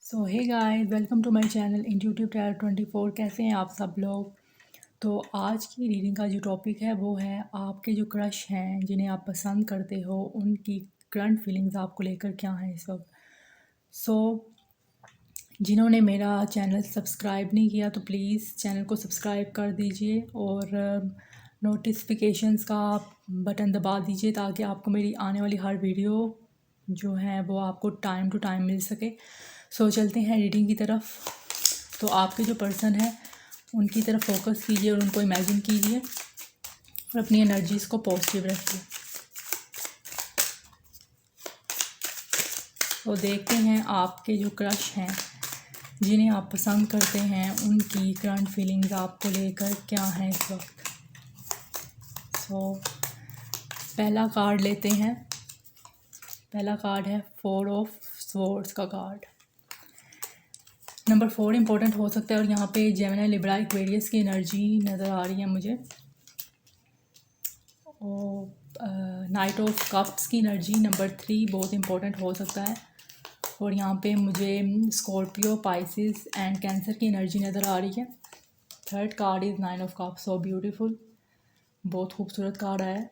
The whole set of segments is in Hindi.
So hey guys, welcome to my channel intuitive tyre 24। कैसे हैं आप सब लोग। तो आज की रीडिंग का जो टॉपिक है वो है आपके जो क्रश हैं जिन्हें आप पसंद करते हो उनकी करंट फीलिंग्स आपको लेकर क्या हैं इस वक्त। सो जिन्होंने मेरा चैनल सब्सक्राइब नहीं किया तो प्लीज़ चैनल को सब्सक्राइब कर दीजिए और नोटिफिकेशंस का बटन दबा दीजिए ताकि आपको मेरी आने वाली हर वीडियो जो है वो आपको टाइम टू टाइम मिल सके। सो चलते हैं रीडिंग की तरफ। तो आपके जो पर्सन है उनकी तरफ फोकस कीजिए और उनको इमेजिन कीजिए और अपनी एनर्जीज़ को पॉजिटिव रखिए। तो देखते हैं आपके जो क्रश हैं जिन्हें आप पसंद करते हैं उनकी करंट फीलिंग्स आपको लेकर क्या हैं इस वक्त। सो पहला कार्ड लेते हैं। पहला कार्ड है 4 ऑफ स्वॉर्ड्स का कार्ड। नंबर 4 इम्पोर्टेंट हो सकता है और यहाँ पे जेमिनी, लिब्रा, एक्वेरियस की एनर्जी नज़र आ रही है मुझे। और नाइट ऑफ कप्स की एनर्जी नंबर 3 बहुत इम्पोर्टेंट हो सकता है। और यहाँ पे मुझे स्कॉर्पियो, पाइसिस एंड कैंसर की एनर्जी नज़र आ रही है। Third card is 9 of cups. So beautiful, बहुत खूबसूरत कार्ड है।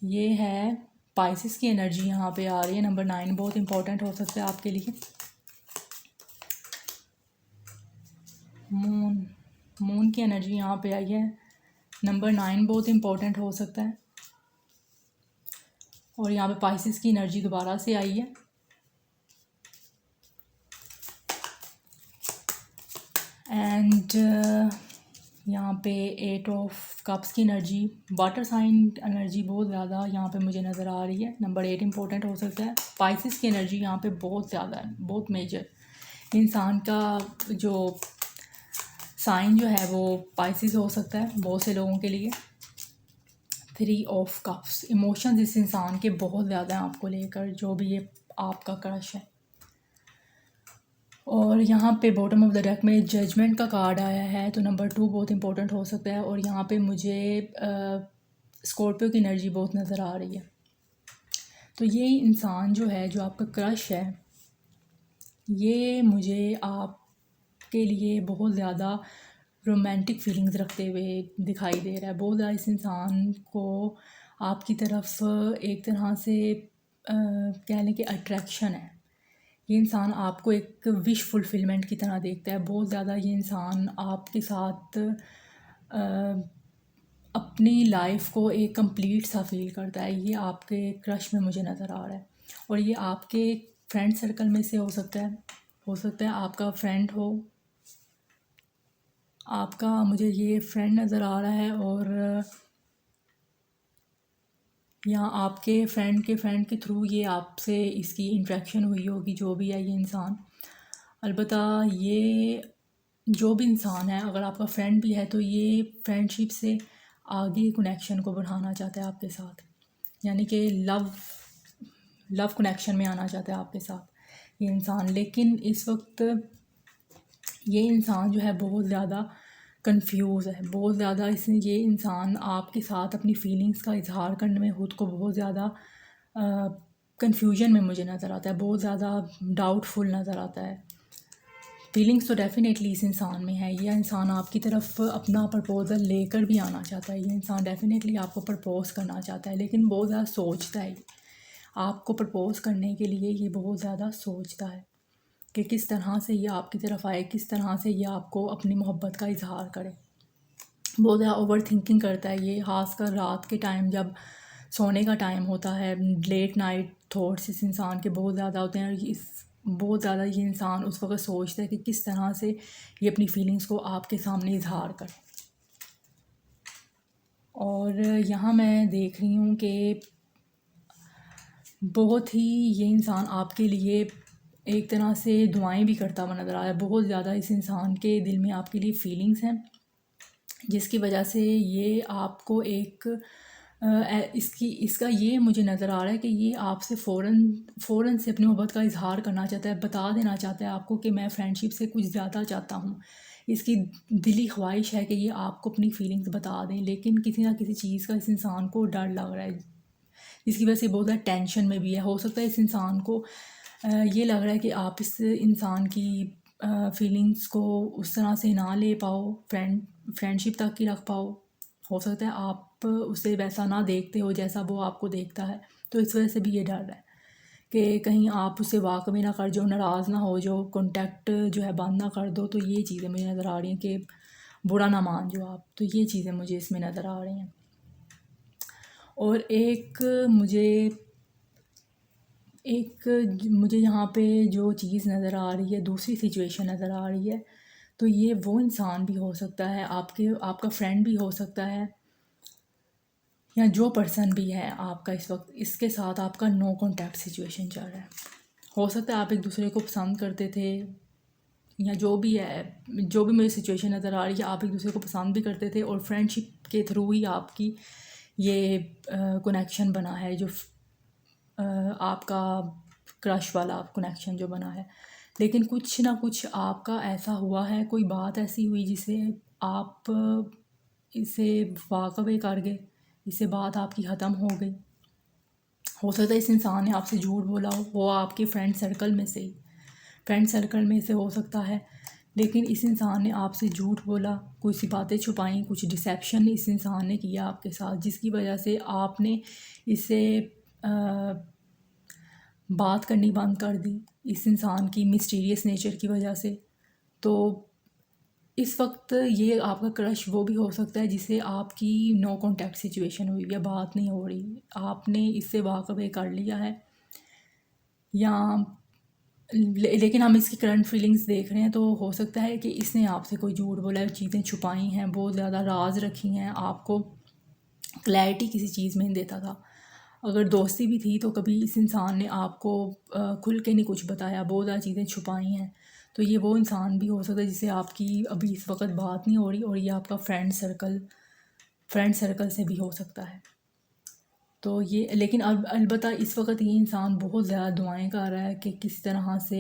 ये है पाइसिस की एनर्जी यहाँ पे आ रही है। नंबर 9 बहुत इम्पोर्टेंट हो सकता है आपके लिए। मून की एनर्जी यहाँ पे आई है। नंबर 9 बहुत इम्पोर्टेंट हो सकता है। और यहाँ पे पाइसिस की एनर्जी दोबारा से आई है। एंड यहाँ पे 8 ऑफ कप्स की एनर्जी, वाटर साइन एनर्जी बहुत ज़्यादा यहाँ पे मुझे नज़र आ रही है। नंबर 8 इम्पोर्टेंट हो सकता है। पाइसिस की एनर्जी यहाँ पे बहुत ज़्यादा है, बहुत मेजर। इंसान का जो साइन जो है वो पाइसिस हो सकता है बहुत से लोगों के लिए। 3 ऑफ कप्स, इमोशंस इस इंसान के बहुत ज़्यादा हैं आपको लेकर, जो भी ये आपका क्रश है। और यहाँ पे बॉटम ऑफ द डेक में जजमेंट का कार्ड आया है, तो नंबर 2 बहुत इंपॉर्टेंट हो सकता है। और यहाँ पे मुझे स्कॉर्पियो की एनर्जी बहुत नज़र आ रही है। तो ये इंसान जो है, जो आपका क्रश है, ये मुझे आपके लिए बहुत ज़्यादा रोमांटिक फीलिंग्स रखते हुए दिखाई दे रहा है। बहुत ज़्यादा इस इंसान को आपकी तरफ एक तरह से कह लें कि अट्रैक्शन है। ये इंसान आपको एक विश फुलफिलमेंट की तरह देखता है। बहुत ज़्यादा ये इंसान आपके साथ अपनी लाइफ को एक कंप्लीट सा फील करता है। ये आपके क्रश में मुझे नज़र आ रहा है। और ये आपके फ्रेंड सर्कल में से हो सकता है आपका फ्रेंड हो। आपका मुझे ये फ्रेंड नज़र आ रहा है। और यहाँ आपके फ्रेंड के थ्रू ये आपसे इसकी इंटरेक्शन हुई होगी, जो भी है ये इंसान। अलबत्ता ये जो भी इंसान है, अगर आपका फ्रेंड भी है तो ये फ्रेंडशिप से आगे कनेक्शन को बढ़ाना चाहता है आपके साथ, यानी कि लव कनेक्शन में आना चाहता है आपके साथ ये इंसान। लेकिन इस वक्त ये इंसान जो है बहुत ज़्यादा कंफ्यूज है, बहुत ज़्यादा ये इंसान आपके साथ अपनी फीलिंग्स का इजहार करने में खुद को बहुत ज़्यादा कंफ्यूजन में मुझे नज़र आता है, बहुत ज़्यादा डाउटफुल नज़र आता है। फीलिंग्स तो डेफ़िनेटली इस इंसान में है। यह इंसान आपकी तरफ अपना प्रपोज़ल लेकर भी आना चाहता है। ये इंसान डेफ़िनेटली आपको प्रपोज़ करना चाहता है, लेकिन बहुत ज़्यादा सोचता है। आपको प्रपोज़ करने के लिए ये बहुत ज़्यादा सोचता है कि किस तरह से ये आपकी तरफ आए, किस तरह से ये आपको अपनी मोहब्बत का इजहार करे। बहुत ज़्यादा ओवर थिंकिंग करता है ये, ख़ासकर रात के टाइम जब सोने का टाइम होता है। लेट नाइट थॉट्स इस इंसान के बहुत ज़्यादा होते हैं। बहुत ज़्यादा ये इंसान उस वक्त सोचता है कि किस तरह से ये अपनी फीलिंग्स को आपके सामने इजहार करे। और यहाँ मैं देख रही हूँ कि बहुत ही ये इंसान आपके लिए एक तरह से दुआएं भी करता हुआ नज़र आ रहा है। बहुत ज़्यादा इस इंसान के दिल में आपके लिए फीलिंग्स हैं, जिसकी वजह से ये आपको एक इसका ये मुझे नज़र आ रहा है कि ये आपसे फ़ौरन से अपनी मोहब्बत का इजहार करना चाहता है, बता देना चाहता है आपको कि मैं फ्रेंडशिप से कुछ ज़्यादा चाहता हूँ। इसकी दिली ख्वाहिश है कि ये आपको अपनी फीलिंग्स बता दें, लेकिन किसी ना किसी चीज़ का इस इंसान को डर लग रहा है, जिसकी वजह से बहुत ज़्यादा टेंशन में भी है। हो सकता है इस इंसान को ये लग रहा है कि आप इस इंसान की फीलिंग्स को उस तरह से ना ले पाओ, फ्रेंडशिप तक ही रख पाओ। हो सकता है आप उसे वैसा ना देखते हो जैसा वो आपको देखता है, तो इस वजह से भी ये डर है कि कहीं आप उसे वाकई ना कर जाओ, नाराज़ ना हो जाओ, कांटेक्ट जो है बंद ना कर दो। तो ये चीज़ें मुझे नज़र आ रही हैं कि बुरा ना मान जाओ आप। तो ये चीज़ें मुझे इसमें नज़र आ रही हैं। और मुझे यहाँ पे जो चीज़ नज़र आ रही है, दूसरी सिचुएशन नज़र आ रही है। तो ये वो इंसान भी हो सकता है, आपका फ्रेंड भी हो सकता है, या जो पर्सन भी है आपका इस वक्त, इसके साथ आपका नो कॉन्टैक्ट सिचुएशन चल रहा है। हो सकता है आप एक दूसरे को पसंद करते थे, या जो भी है, जो भी मुझे सिचुएशन नज़र आ रही है, आप एक दूसरे को पसंद भी करते थे और फ्रेंडशिप के थ्रू ही आपकी ये कनेक्शन बना है, जो आपका क्रश वाला कनेक्शन जो बना है। लेकिन कुछ ना कुछ आपका ऐसा हुआ है, कोई बात ऐसी हुई जिसे आप इसे वाकवे कर गए, इससे बात आपकी ख़त्म हो गई। हो सकता है इस इंसान ने आपसे झूठ बोला हो, वो आपके फ्रेंड सर्कल में से हो सकता है। लेकिन इस इंसान ने आपसे झूठ बोला, कुछ सी बातें छुपाई, कुछ डिसेप्शन इस इंसान ने किया आपके साथ, जिसकी वजह से आपने इसे बात करनी बंद कर दी, इस इंसान की मिस्टीरियस नेचर की वजह से। तो इस वक्त ये आपका क्रश वो भी हो सकता है जिसे आपकी नो कॉन्टैक्ट सिचुएशन हुई है, बात नहीं हो रही, आपने इससे वाकवे कर लिया है, या लेकिन हम इसकी करंट फीलिंग्स देख रहे हैं। तो हो सकता है कि इसने आपसे कोई झूठ बोला है, चीज़ें छुपाई हैं, बहुत ज़्यादा राज रखी हैं, आपको क्लैरिटी किसी चीज़ में नहीं देता था। अगर दोस्ती भी थी तो कभी इस इंसान ने आपको खुल के नहीं कुछ बताया, बहुत ज़्यादा चीज़ें छुपाई हैं। तो ये वो इंसान भी हो सकता है जिससे आपकी अभी इस वक्त बात नहीं हो रही, और ये आपका फ्रेंड सर्कल से भी हो सकता है। तो ये, लेकिन अब अलबत्ता इस वक्त ये इंसान बहुत ज़्यादा दुआएं कर रहा है कि किस तरह से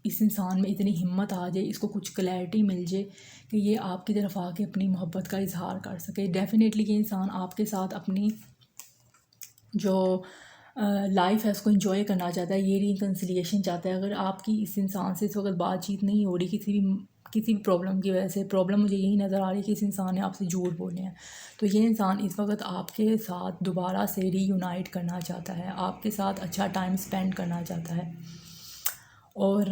इस इंसान में इतनी हिम्मत आ जाए, इसको कुछ क्लैरिटी मिल जाए कि ये आपकी तरफ आके अपनी मोहब्बत का इजहार कर सके। डेफिनेटली ये इंसान आपके साथ अपनी जो लाइफ है उसको इंजॉय करना चाहता है, ये रिकन्सिलिएशन चाहता है। अगर आपकी इस इंसान से इस वक्त बातचीत नहीं हो रही किसी भी प्रॉब्लम की वजह से, प्रॉब्लम मुझे यही नज़र आ रही है कि इस इंसान ने आपसे झूठ बोले हैं, तो ये इंसान इस वक्त आपके साथ दोबारा से रीयूनाइट करना चाहता है, आपके साथ अच्छा टाइम स्पेंड करना चाहता है, और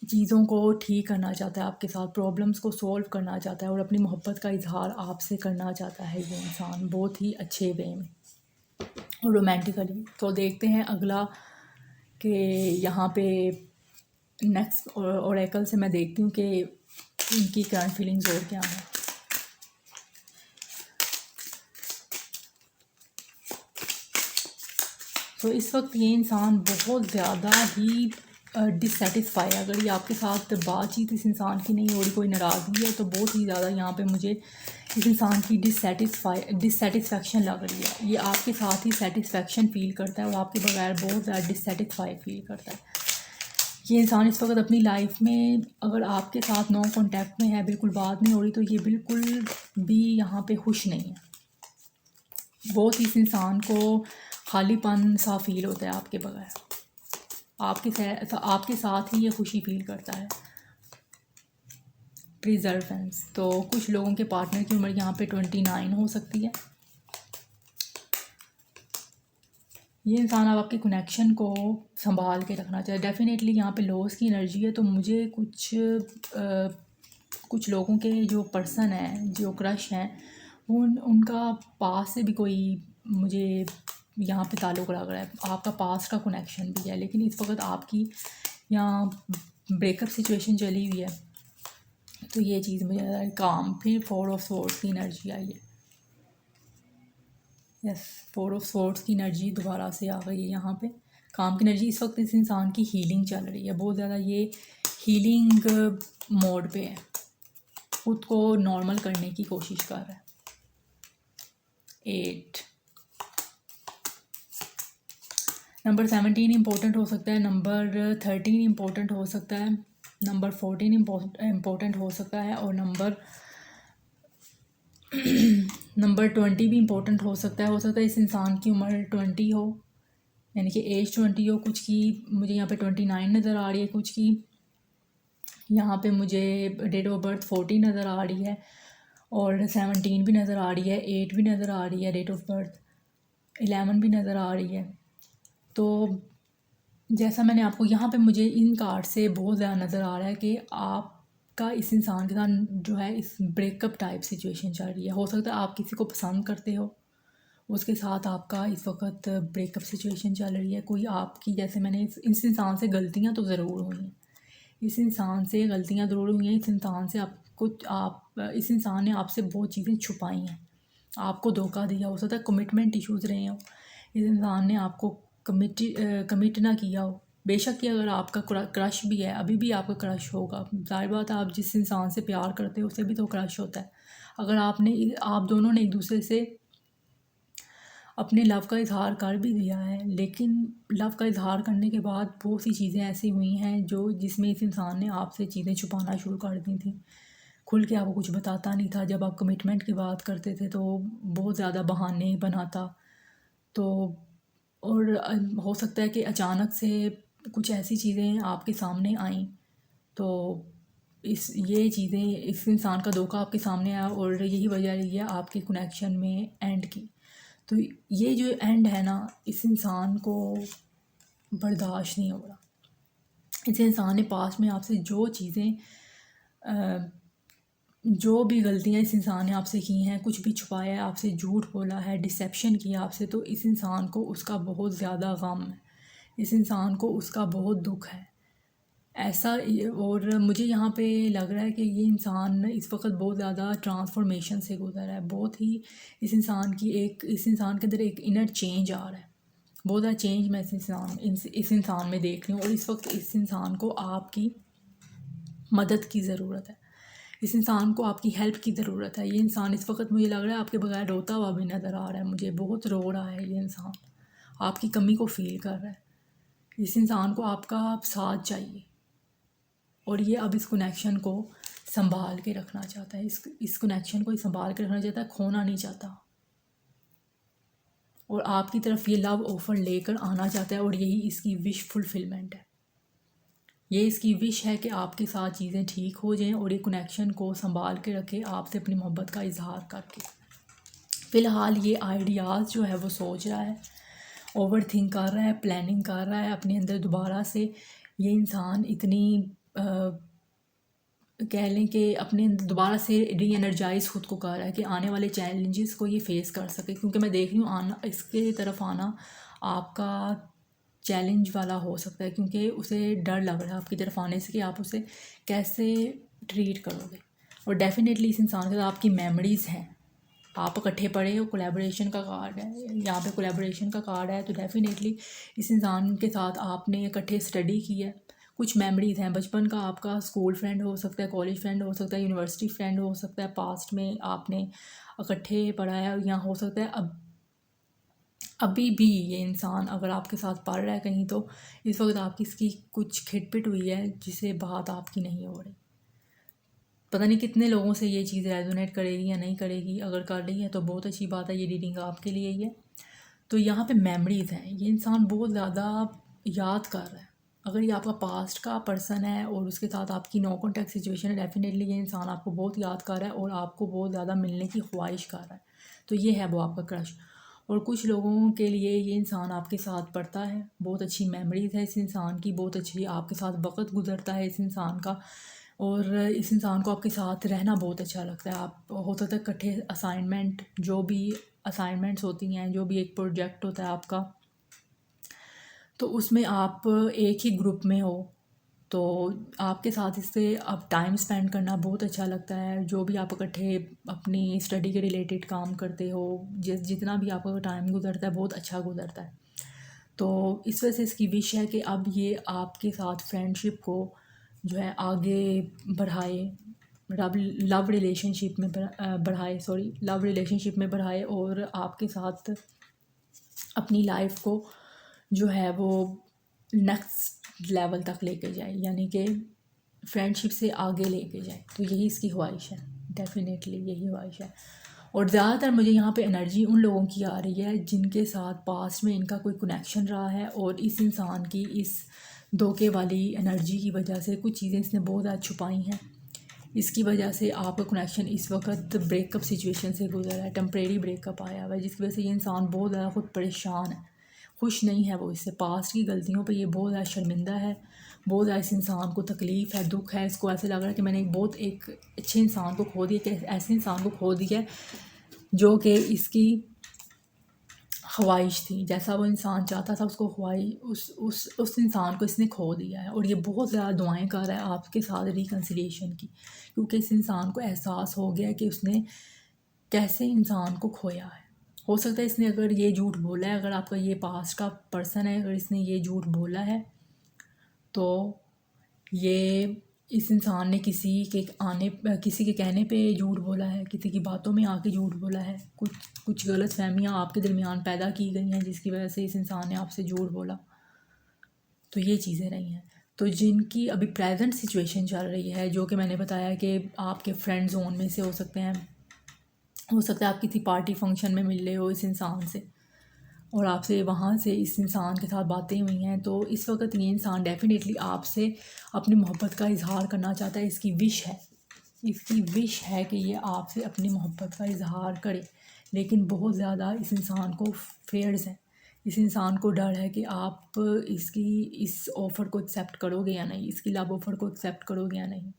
चीज़ों को ठीक करना चाहता है, आपके साथ प्रॉब्लम्स को सॉल्व करना चाहता है, और अपनी मोहब्बत का इजहार आपसे करना चाहता है ये इंसान, बहुत ही अच्छे वे में और रोमांटिकली। तो देखते हैं अगला कि यहाँ पे नेक्स्ट ओरेकल से मैं देखती हूँ कि इनकी करंट फीलिंग्स और क्या हैं। तो इस वक्त ये इंसान बहुत ज़्यादा ही डिससेटिस्फाई है। अगर ये आपके साथ बातचीत इस इंसान की नहीं हो रही, कोई नाराज़गी है, तो बहुत ही ज़्यादा यहाँ पे मुझे इस इंसान की डिससेटिस्फैक्शन लग रही है। ये आपके साथ ही सेटिस्फेक्शन फ़ील करता है और आपके बगैर बहुत ज़्यादा डिससेटिस्फाई फील करता है। ये इंसान इस वक्त अपनी लाइफ में अगर आपके साथ नो कॉन्टैक्ट में है, बिल्कुल बात नहीं हो रही, तो ये बिल्कुल भी यहाँ पे खुश नहीं है। बहुत इस इंसान को खालीपन सा फील होता है आपके बगैर, आपके साथ ही ये खुशी फील करता है। प्रिजर्वेंस, तो कुछ लोगों के पार्टनर की उम्र यहाँ पे 29 हो सकती है। ये इंसान अब आपके कनेक्शन को संभाल के रखना चाहिए। डेफिनेटली यहाँ पे लॉस की एनर्जी है, तो मुझे कुछ लोगों के जो पर्सन हैं, जो क्रश हैं, उनका पास से भी कोई मुझे यहाँ पे ताल्लुक़ लग रहा है, आपका पास का कनेक्शन भी है। लेकिन इस वक्त आपकी यहाँ ब्रेकअप सिचुएशन चली हुई है, तो ये चीज़ मुझे काम। फिर 4 ऑफ सोर्ड्स की एनर्जी आई है। यस, 4 ऑफ सोर्ड्स की एनर्जी दोबारा से आ गई है यहाँ पे। काम की एनर्जी, इस वक्त इस इंसान की हीलिंग चल रही है, बहुत ज़्यादा ये हीलिंग मोड पे है, खुद को नॉर्मल करने की कोशिश कर रहा है। 8 नंबर 17 इम्पोर्टेंट हो सकता है, नंबर 13 इम्पोर्टेंट हो सकता है, नंबर 14 इम्पोर्टेंट हो सकता है, और नंबर 20 भी इम्पोर्टेंट हो सकता है। इस इंसान की उम्र 20 हो, यानी कि एज 20 हो कुछ की, मुझे यहाँ पे 29 नज़र आ रही है कुछ की, यहाँ पे मुझे डेट ऑफ बर्थ 40 नज़र आ रही है और 17 भी नज़र आ रही है, 8 भी नज़र आ रही है, डेट ऑफ बर्थ 11 भी नज़र आ रही है। तो जैसा मैंने आपको यहाँ पे मुझे इन कार्ड से बहुत ज़्यादा नज़र आ रहा है कि आपका इस इंसान के साथ जो है इस ब्रेकअप टाइप सिचुएशन चल रही है। हो सकता है आप किसी को पसंद करते हो, उसके साथ आपका इस वक्त ब्रेकअप सिचुएशन चल रही है। कोई आपकी, जैसे मैंने इस इंसान से गलतियाँ तो ज़रूर हुई हैं, इस इंसान से गलतियाँ ज़रूर हुई हैं, इस इंसान से इस इंसान ने आपसे बहुत चीज़ें छुपाई हैं, आपको धोखा दिया। हो सकता है कमिटमेंट इश्यूज़ रहे हो, इस इंसान ने आपको कमिट ना किया हो। बेशक कि अगर आपका क्रश भी है, अभी भी आपका क्रश होगा, ज़ाहिर बात है, आप जिस इंसान से प्यार करते हो उसे भी तो क्रश होता है। अगर आप दोनों ने एक दूसरे से अपने लव का इज़हार कर भी दिया है, लेकिन लव का इज़हार करने के बाद बहुत सी चीज़ें ऐसी हुई हैं जिसमें इस इंसान ने आपसे चीज़ें छुपाना शुरू कर दी थी। खुल के आपको कुछ बताता नहीं था। जब आप कमिटमेंट की बात करते थे तो बहुत ज़्यादा बहाने बनाता। तो और हो सकता है कि अचानक से कुछ ऐसी चीज़ें आपके सामने आईं, तो ये चीज़ें, इस इंसान का धोखा आपके सामने आया और यही वजह रही है आपके कनेक्शन में एंड की। तो ये जो एंड है ना, इस इंसान को बर्दाश्त नहीं हो रहा। इस इंसान ने पास में आपसे जो भी गलतियाँ इस इंसान ने आपसे की हैं, कुछ भी छुपाया है आपसे, झूठ बोला है, डिसेप्शन किया आपसे, तो इस इंसान को उसका बहुत ज़्यादा गम है, इस इंसान को उसका बहुत दुख है और मुझे यहाँ पे लग रहा है कि ये इंसान इस वक्त बहुत ज़्यादा ट्रांसफॉर्मेशन से गुजर रहा है। बहुत ही इस इंसान के अंदर एक इनर चेंज आ रहा है। बहुत ज़्यादा चेंज मैं इस इंसान में देख रही हूँ और इस वक्त इस इंसान को आपकी मदद की ज़रूरत है, इस इंसान को आपकी हेल्प की ज़रूरत है। ये इंसान इस वक्त मुझे लग रहा है आपके बगैर रोता हुआ भी नज़र आ रहा है, मुझे बहुत रो रहा है ये इंसान, आपकी कमी को फ़ील कर रहा है। इस इंसान को आपका साथ चाहिए और ये अब इस कनेक्शन को संभाल के रखना चाहता है, इस कनेक्शन को संभाल के रखना चाहता है, खोना नहीं चाहता और आपकी तरफ ये लव ऑफर लेकर आना चाहता है और यही इसकी विश फुलफिलमेंट है। ये इसकी विश है कि आपके साथ चीज़ें ठीक हो जाएं और ये कनेक्शन को संभाल के रखे, आपसे अपनी मोहब्बत का इजहार करके। फ़िलहाल ये आइडियाज़ जो है वो सोच रहा है, ओवर थिंक कर रहा है, प्लानिंग कर रहा है अपने अंदर दोबारा से। ये इंसान इतनी कह लें कि अपने दोबारा से री एनर्जाइज खुद को कर रहा है कि आने वाले चैलेंजेस को ये फेस कर सके, क्योंकि मैं देख रही हूँ इसके तरफ आना आपका चैलेंज वाला हो सकता है, क्योंकि उसे डर लग रहा है आपकी तरफ आने से कि आप उसे कैसे ट्रीट करोगे। और डेफिनेटली इस इंसान के साथ आपकी मेमोरीज़ हैं, आप इकट्ठे पढ़े हो, कोलैबोरेशन का कार्ड है यहाँ पे, कोलैबोरेशन का कार्ड है, तो डेफिनेटली इस इंसान के साथ आपने इकट्ठे स्टडी की है, कुछ मेमोरीज़ हैं बचपन का। आपका स्कूल फ्रेंड हो सकता है, कॉलेज फ्रेंड हो सकता है, यूनिवर्सिटी फ्रेंड हो सकता है, पास्ट में आपने इकट्ठे पढ़ा है, या हो सकता है अभी भी ये इंसान अगर आपके साथ पढ़ रहा है कहीं, तो इस वक्त आपकी इसकी कुछ खिटपिट हुई है जिसे बात आपकी नहीं हो रही। पता नहीं कितने लोगों से ये चीज़ रेजोनेट करेगी या नहीं करेगी, अगर कर रही है तो बहुत अच्छी बात है, ये रीडिंग आपके लिए ही है। तो यहाँ पे मेमोरीज़ हैं, ये इंसान बहुत ज़्यादा याद कर रहा है। अगर ये आपका पास्ट का पर्सन है और उसके साथ आपकी नो कॉन्टैक्ट सिचुएशन है, डेफिनेटली ये इंसान आपको बहुत याद कर रहा है और आपको बहुत ज़्यादा मिलने की ख्वाहिश कर रहा है। तो ये है वो आपका क्रश। और कुछ लोगों के लिए ये इंसान आपके साथ पढ़ता है, बहुत अच्छी मेमोरीज़ है इस इंसान की, बहुत अच्छी आपके साथ वक्त गुजरता है इस इंसान का, और इस इंसान को आपके साथ रहना बहुत अच्छा लगता है। आप हो सकता है इकट्ठे असाइनमेंट, जो भी असाइनमेंट्स होती हैं, जो भी एक प्रोजेक्ट होता है आपका, तो उसमें आप एक ही ग्रुप में हो, तो आपके साथ इससे अब टाइम स्पेंड करना बहुत अच्छा लगता है। जो भी आप इकट्ठे अपनी स्टडी के रिलेटेड काम करते हो, जितना भी आपका टाइम गुजरता है बहुत अच्छा गुजरता है। तो इस वजह से इसकी विश है कि अब ये आपके साथ फ्रेंडशिप को जो है आगे बढ़ाए, लव रिलेशनशिप में बढ़ाए और आपके साथ अपनी लाइफ को जो है वो नेक्स्ट लेवल तक लेके जाए, यानी कि फ्रेंडशिप से आगे लेके जाए। तो यही इसकी ख्वाहिश है, डेफिनेटली यही ख्वाहिश है। और ज़्यादातर मुझे यहाँ पे एनर्जी उन लोगों की आ रही है जिनके साथ पास्ट में इनका कोई कनेक्शन रहा है, और इस इंसान की इस धोखे वाली एनर्जी की वजह से कुछ चीज़ें इसने बहुत ज़्यादा छुपाई हैं। इसकी वजह से आपका कनेक्शन इस वक्त ब्रेकअप सिचुएशन से गुजर रहा है, टेम्परेरी ब्रेकअप आया हुआ है, जिसकी वजह से ये इंसान बहुत ज़्यादा खुद परेशान है, खुश नहीं है वो इससे। पास्ट की गलतियों पे ये बहुत ज़्यादा शर्मिंदा है, बहुत ज़्यादा इस इंसान को तकलीफ़ है, दुख है। इसको ऐसे लग रहा है कि मैंने एक अच्छे इंसान को खो दिया, कि ऐसे इंसान को खो दिया जो कि इसकी ख्वाहिश थी, जैसा वो इंसान चाहता था उसको उस इंसान को इसने खो दिया है। और ये बहुत ज़्यादा दुआएं कर रहा है आपके साथ रिकन्सिलिएशन की, क्योंकि इस इंसान को एहसास हो गया कि उसने कैसे इंसान को खोया है। हो सकता है इसने अगर ये झूठ बोला है, अगर आपका ये पास्ट का पर्सन है, अगर इसने ये झूठ बोला है तो ये इस इंसान ने किसी के कहने पे झूठ बोला है, किसी की बातों में आके झूठ बोला है, कुछ गलत फहमियाँ आपके दरमियान पैदा की गई हैं जिसकी वजह से इस इंसान ने आपसे झूठ बोला। तो ये चीज़ें रही हैं। तो जिनकी अभी प्रेजेंट सिचुएशन चल रही है, जो कि मैंने बताया कि आपके फ्रेंड जोन में से हो सकते हैं, हो सकता है आप किसी पार्टी फंक्शन में मिल रहे हो इस इंसान से, और आपसे वहाँ से इस इंसान के साथ बातें हुई हैं, तो इस वक्त ये इंसान डेफिनेटली आपसे अपनी मोहब्बत का इजहार करना चाहता है। इसकी विश है कि ये आपसे अपनी मोहब्बत का इजहार करे, लेकिन बहुत ज़्यादा इस इंसान को फेयर्स हैं, इस इंसान को डर है कि आप इस ऑफ़र को एक्सेप्ट करोगे या नहीं, इसकी लव ऑफ़र को एक्सेप्ट करोगे या नहीं।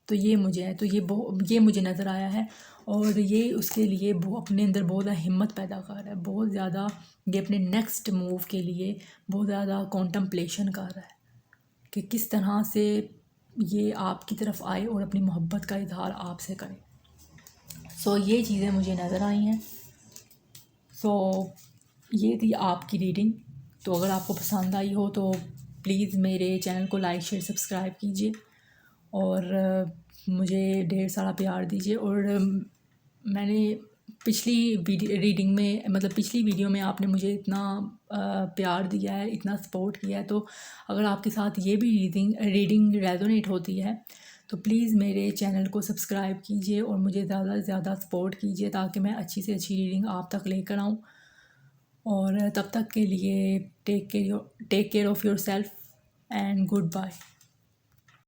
तो ये मुझे है, तो ये मुझे नज़र आया है, और ये उसके लिए अपने अंदर बहुत ज़्यादा हिम्मत पैदा कर रहा है, बहुत ज़्यादा ये अपने नेक्स्ट मूव के लिए बहुत ज़्यादा कॉन्टम्पलेशन कर रहा है कि किस तरह से ये आपकी तरफ आए और अपनी मोहब्बत का इजहार आपसे करे। सो ये चीज़ें मुझे नज़र आई हैं। सो ये थी आपकी रीडिंग। तो अगर आपको पसंद आई हो तो प्लीज़ मेरे चैनल को लाइक शेयर सब्सक्राइब कीजिए, और मुझे ढेर सारा प्यार दीजिए। और मैंने पिछली वीडियो में आपने मुझे इतना प्यार दिया है, इतना सपोर्ट किया है, तो अगर आपके साथ ये भी रीडिंग रेजोनेट होती है तो प्लीज़ मेरे चैनल को सब्सक्राइब कीजिए और मुझे ज़्यादा से ज़्यादा सपोर्ट कीजिए, ताकि मैं अच्छी से अच्छी रीडिंग आप तक लेकर आऊँ। और तब तक के लिए take care of yourself and good bye.